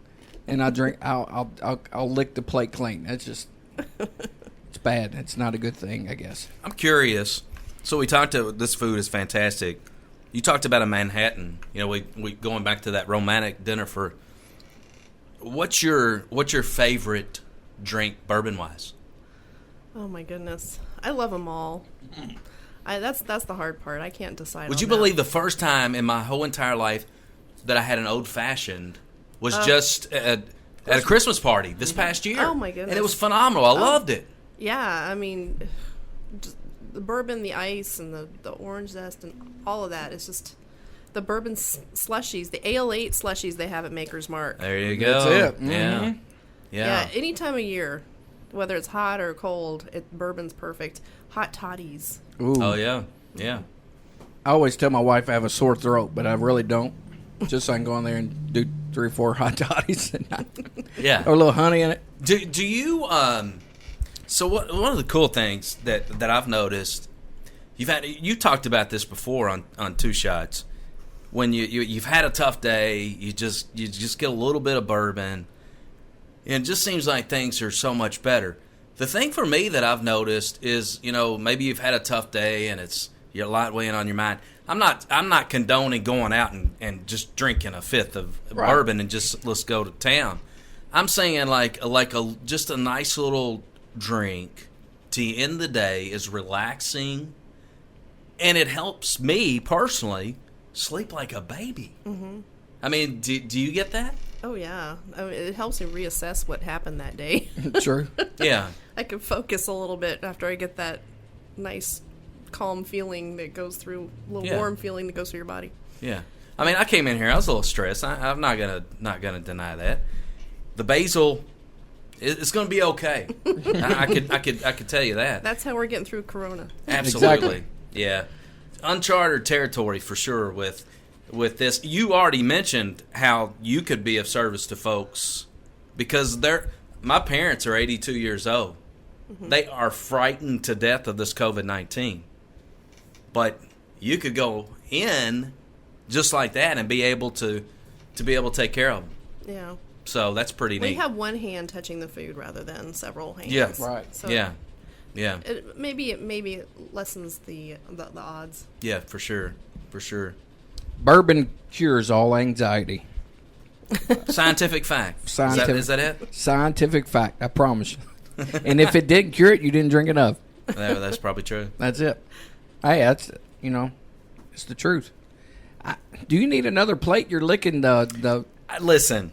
And I'll lick the plate clean. That's just, it's bad. It's not a good thing, I guess. I'm curious. So we talked to, this food is fantastic. You talked about a Manhattan. We going back to that romantic dinner for. What's your favorite drink bourbon wise? Oh my goodness, I love them all. That's the hard part. I can't decide. Would on you that. believe the first time in my whole entire life that I had an old fashioned was just at a Christmas party this past year? Oh my goodness. And it was phenomenal. I loved it. Yeah, I mean, just the bourbon, the ice, and the orange zest, and all of that. It's just the bourbon slushies, the Ale-8 slushies they have at Maker's Mark. There you go. That's it. Yeah. Yeah, any time of year, whether it's hot or cold, bourbon's perfect. Hot toddies. Ooh. Oh yeah. Yeah. I always tell my wife I have a sore throat, but I really don't. Just so I can go in there and do 3 or 4 hot toddies. Yeah. Or a little honey in it. Do you so one of the cool things that I've noticed, you talked about this before on Two Shots, when you've had a tough day, you just get a little bit of bourbon, and it just seems like things are so much better. The thing for me that I've noticed is, maybe you've had a tough day and you're a lot weighing on your mind. I'm not condoning going out and just drinking a fifth of bourbon and just let's go to town. I'm saying just a nice little drink to end the day is relaxing, and it helps me personally sleep like a baby. Mm-hmm. I mean, do you get that? Oh yeah, I mean, it helps me reassess what happened that day. True. Yeah. I can focus a little bit after I get that nice, calm feeling that goes through, a little warm feeling that goes through your body. Yeah. I mean, I came in here, I was a little stressed. I'm not gonna deny that. The basil, it's gonna be okay. I could tell you that. That's how we're getting through Corona. Absolutely. Exactly. Yeah. Uncharted territory for sure with this. You already mentioned how you could be of service to folks because my parents are 82 years old. Mm-hmm. They are frightened to death of this COVID-19. But you could go in just like that and be able to take care of them. Yeah. So that's pretty neat. We have one hand touching the food rather than several hands. Yeah. Right. So Yeah. maybe it lessens the odds. Yeah, for sure. For sure. Bourbon cures all anxiety. Scientific fact. Is that it? Scientific fact, I promise you. And if it didn't cure it, you didn't drink enough. That's probably true. That's it. Hey, it's the truth. Do you need another plate? You're licking the Listen,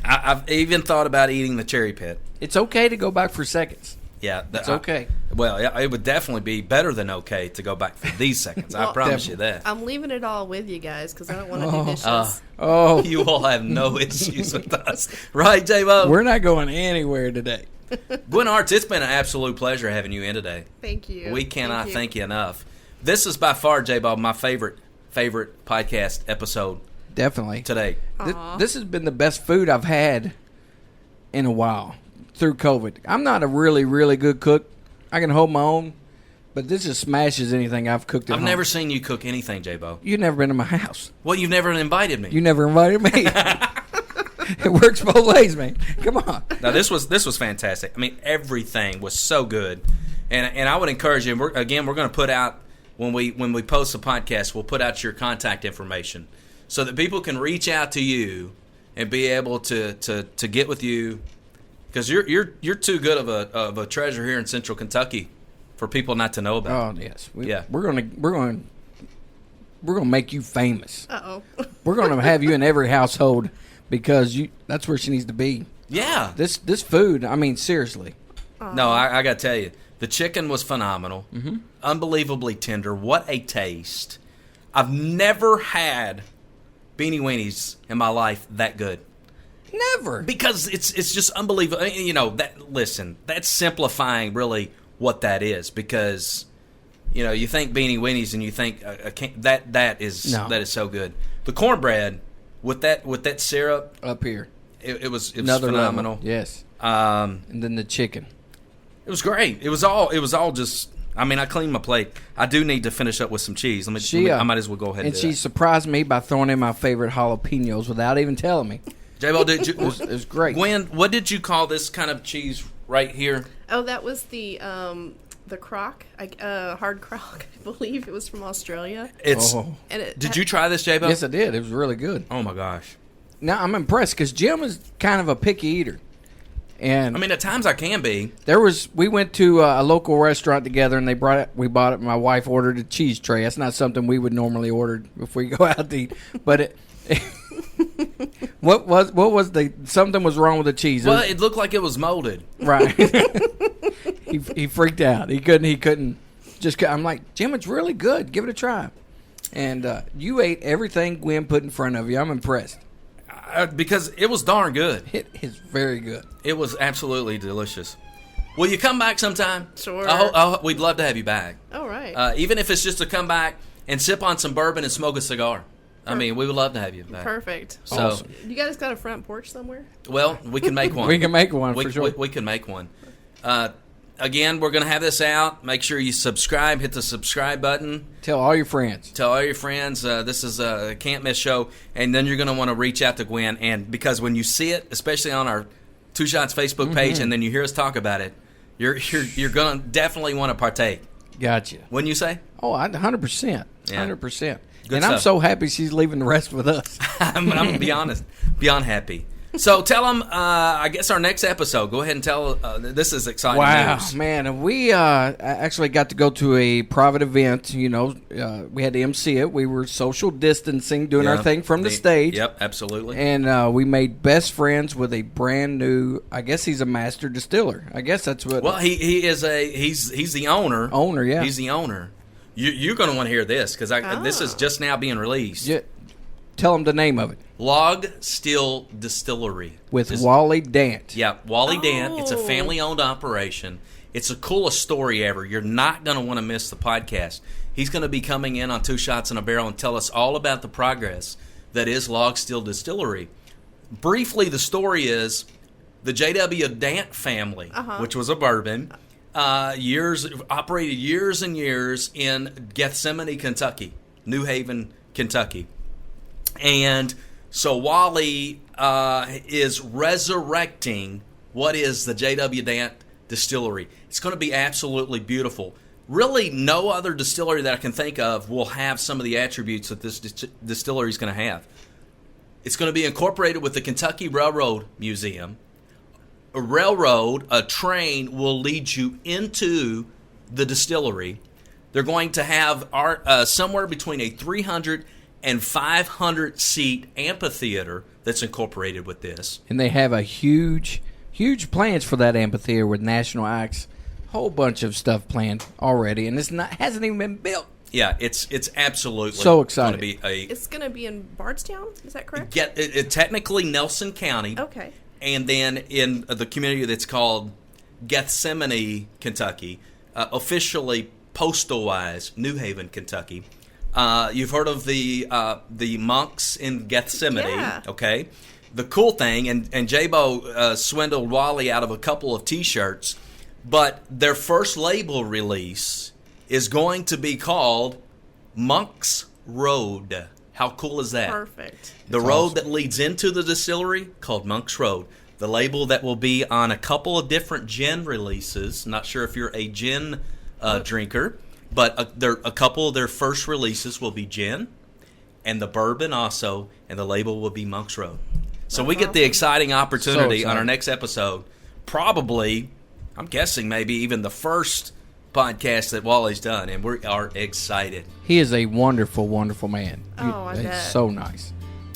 I've even thought about eating the cherry pit. It's okay to go back for seconds. Yeah, It's okay. Well, it would definitely be better than okay to go back for these seconds. I promise you that. I'm leaving it all with you guys because I don't want to do dishes. You all have no issues with us. Right, J-Bo? We're not going anywhere today. Gwyn Artz, it's been an absolute pleasure having you in today. Thank you. We cannot thank you enough. This is by far, J-Bo, my favorite podcast episode Definitely. today. This has been the best food I've had in a while through COVID. I'm not a really, really good cook. I can hold my own, but this just smashes anything I've cooked at home. I've never seen you cook anything, J-Bo. You've never been to my house. Well, you've never invited me. You never invited me. It works both ways, man. Come on. Now, this was fantastic. I mean, everything was so good. And I would encourage you, we're going to put out, when we post the podcast, we'll put out your contact information so that people can reach out to you and be able to get with you, because you're too good of a treasure here in Central Kentucky for people not to know about. Oh yes, Yeah. We're gonna make you famous. Uh-oh. We're gonna have you in every household because that's where she needs to be. Yeah. This food, I mean, seriously. No, I got to tell you, the chicken was phenomenal. Mm-hmm. Unbelievably tender. What a taste. I've never had Beanie Weenies in my life that good. Never. Because it's just unbelievable. You know, that's simplifying really what that is, because you know, you think Beanie Weenies and you think that is so good. The cornbread with that syrup up here. It was Another phenomenal. level. Yes. And then the chicken. It was great. It was all just. I mean, I cleaned my plate. I do need to finish up with some cheese. I might as well go ahead and do she surprised me by throwing in my favorite jalapenos without even telling me. J-Bo, did you? It was great. Gwyn, what did you call this kind of cheese right here? Oh, that was the crock, hard crock. I believe it was from Australia. Did you try this, J-Bo? Yes, I did. It was really good. Oh my gosh! Now I'm impressed because Jim is kind of a picky eater, and I mean, at times I can be. We went to a local restaurant together, and we bought it. My wife ordered a cheese tray. That's not something we would normally order if we go out to eat, but what was something was wrong with the cheese? Well, it looked like it was molded. Right. He freaked out. He couldn't. I'm like, Jim, it's really good. Give it a try. And you ate everything Gwyn put in front of you. I'm impressed. Because it was darn good. It is very good. It was absolutely delicious. Will you come back sometime? Sure. We'd love to have you back. All right. Even if it's just to come back and sip on some bourbon and smoke a cigar. I mean, we would love to have you back. Perfect. So, awesome. You guys got a front porch somewhere? Well, we can make one. We can make one for sure. We can make one. Again, we're going to have this out. Make sure you subscribe. Hit the subscribe button. Tell all your friends. This is a can't miss show. And then you're going to want to reach out to Gwyn. And because when you see it, especially on our Two Shots Facebook page, and then you hear us talk about it, you're going to definitely want to partake. Gotcha. Wouldn't you say? Oh, 100%. Yeah. 100%. Good and stuff. I'm so happy she's leaving the rest with us. I'm going to be honest. Beyond happy. So tell them, I guess, our next episode. Go ahead and tell. This is exciting news. Wow, man. We actually got to go to a private event. You know, we had to MC it. We were social distancing, doing our thing from the stage. Yep, absolutely. And we made best friends with a brand new, I guess he's a master distiller. I guess that's what. Well, he's the owner. Owner, yeah. He's the owner. You're going to want to hear this because this is just now being released. Yeah. Tell them the name of it. Log Still Distillery. With Wally Dant. Yeah, Wally Dant. It's a family-owned operation. It's the coolest story ever. You're not going to want to miss the podcast. He's going to be coming in on Two Shots in a Barrel and tell us all about the progress that is Log Still Distillery. Briefly, the story is the J.W. Dant family, which was a bourbon, operated years and years in Gethsemane, Kentucky, New Haven, Kentucky. And so Wally is resurrecting what is the J.W. Dant Distillery. It's going to be absolutely beautiful. Really, no other distillery that I can think of will have some of the attributes that this distillery is going to have. It's going to be incorporated with the Kentucky Railroad Museum. A train will lead you into the distillery. They're going to have somewhere between a 300 and 500 seat amphitheater that's incorporated with this. And they have a huge plans for that amphitheater with national acts whole bunch of stuff planned already, and hasn't even been built. Yeah, it's absolutely so excited. Going to be It's going to be in Bardstown. Is that correct? technically Nelson County. Okay. And then in the community that's called Gethsemane, Kentucky, officially postal-wise, New Haven, Kentucky. You've heard of the monks in Gethsemane, Yeah. okay? The cool thing, and J-Bo swindled Wally out of a couple of T-shirts, but their first label release is going to be called Monk's Road. How cool is that? Perfect. The road that leads into the distillery, called Monk's Road. The label that will be on a couple of different gin releases. Not sure if you're a gin drinker, but a couple of their first releases will be gin, and the bourbon also, and the label will be Monk's Road. So we get the exciting opportunity on our next episode, probably, I'm guessing maybe even the first podcast that Wally's done, and we are excited. He is a wonderful, wonderful man. Oh, I bet. So nice.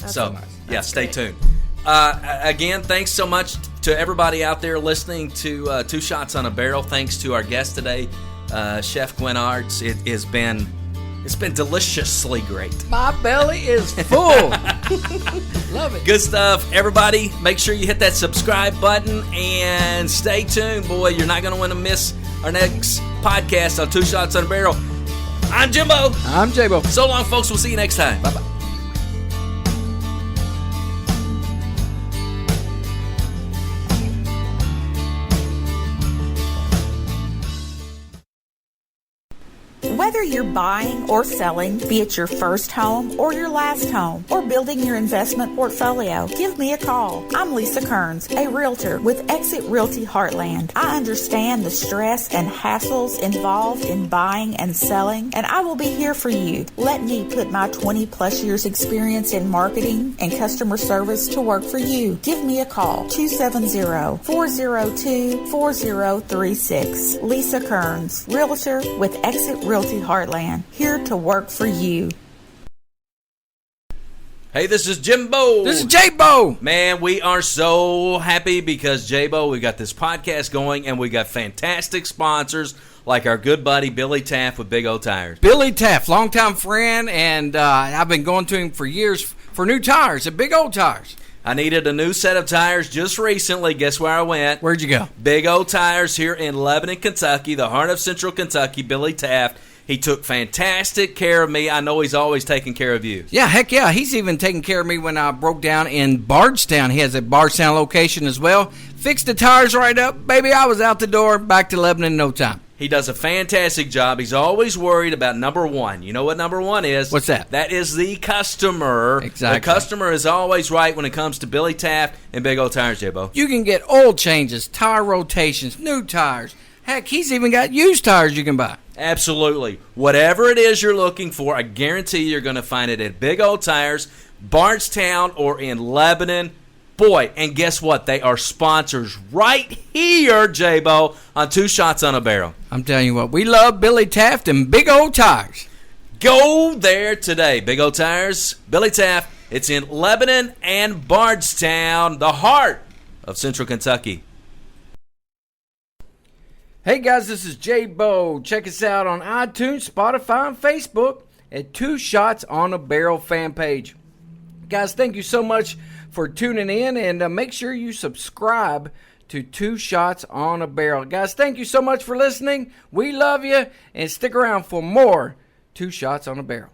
So, nice. yeah, stay great. tuned. Again, thanks so much to everybody out there listening to Two Shots on a Barrel. Thanks to our guest today, Chef Gwyn Artz. It's been deliciously great. My belly is full. Love it. Good stuff, everybody. Make sure you hit that subscribe button and stay tuned. Boy, you're not going to want to miss our next podcast on Two Shots on a Barrel. I'm Jimbo. I'm J-Bo. So long, folks. We'll see you next time. Bye-bye. Whether you're buying or selling, be it your first home or your last home, or building your investment portfolio, give me a call. I'm Lisa Kearns, a realtor with Exit Realty Heartland. I understand the stress and hassles involved in buying and selling, and I will be here for you. Let me put my 20 plus years experience in marketing and customer service to work for you. Give me a call, 270-402-4036. Lisa Kearns, realtor with Exit Realty Heartland, here to work for you. Hey, this is Jimbo. This is J-Bo. Man, we are so happy because, J-Bo, we got this podcast going and we got fantastic sponsors like our good buddy Billy Taft with Big O Tires. Billy Taft, longtime friend, and I've been going to him for years for new tires at Big O Tires. I needed a new set of tires just recently. Guess where I went? Where'd you go? Big O Tires here in Lebanon, Kentucky, the heart of Central Kentucky. Billy Taft. He took fantastic care of me. I know he's always taking care of you. Yeah, heck yeah. He's even taking care of me when I broke down in Bardstown. He has a Bardstown location as well. Fixed the tires right up. Baby, I was out the door, back to Lebanon in no time. He does a fantastic job. He's always worried about number one. You know what number one is? What's that? That is the customer. Exactly. The customer is always right when it comes to Billy Taft and Big O Tires, J-Bo. You can get oil changes, tire rotations, new tires. Heck, he's even got used tires you can buy. Absolutely. Whatever it is you're looking for, I guarantee you're going to find it at Big O Tires, Bardstown, or in Lebanon. Boy, and guess what? They are sponsors right here, J-Bo, on Two Shots on a Barrel. I'm telling you what, we love Billy Taft and Big O Tires. Go there today. Big O Tires, Billy Taft. It's in Lebanon and Bardstown, the heart of Central Kentucky. Hey guys, this is J-Bo. Check us out on iTunes, Spotify, and Facebook at Two Shots on a Barrel fan page. Guys, thank you so much for tuning in, and make sure you subscribe to Two Shots on a Barrel. Guys, thank you so much for listening. We love you, and stick around for more Two Shots on a Barrel.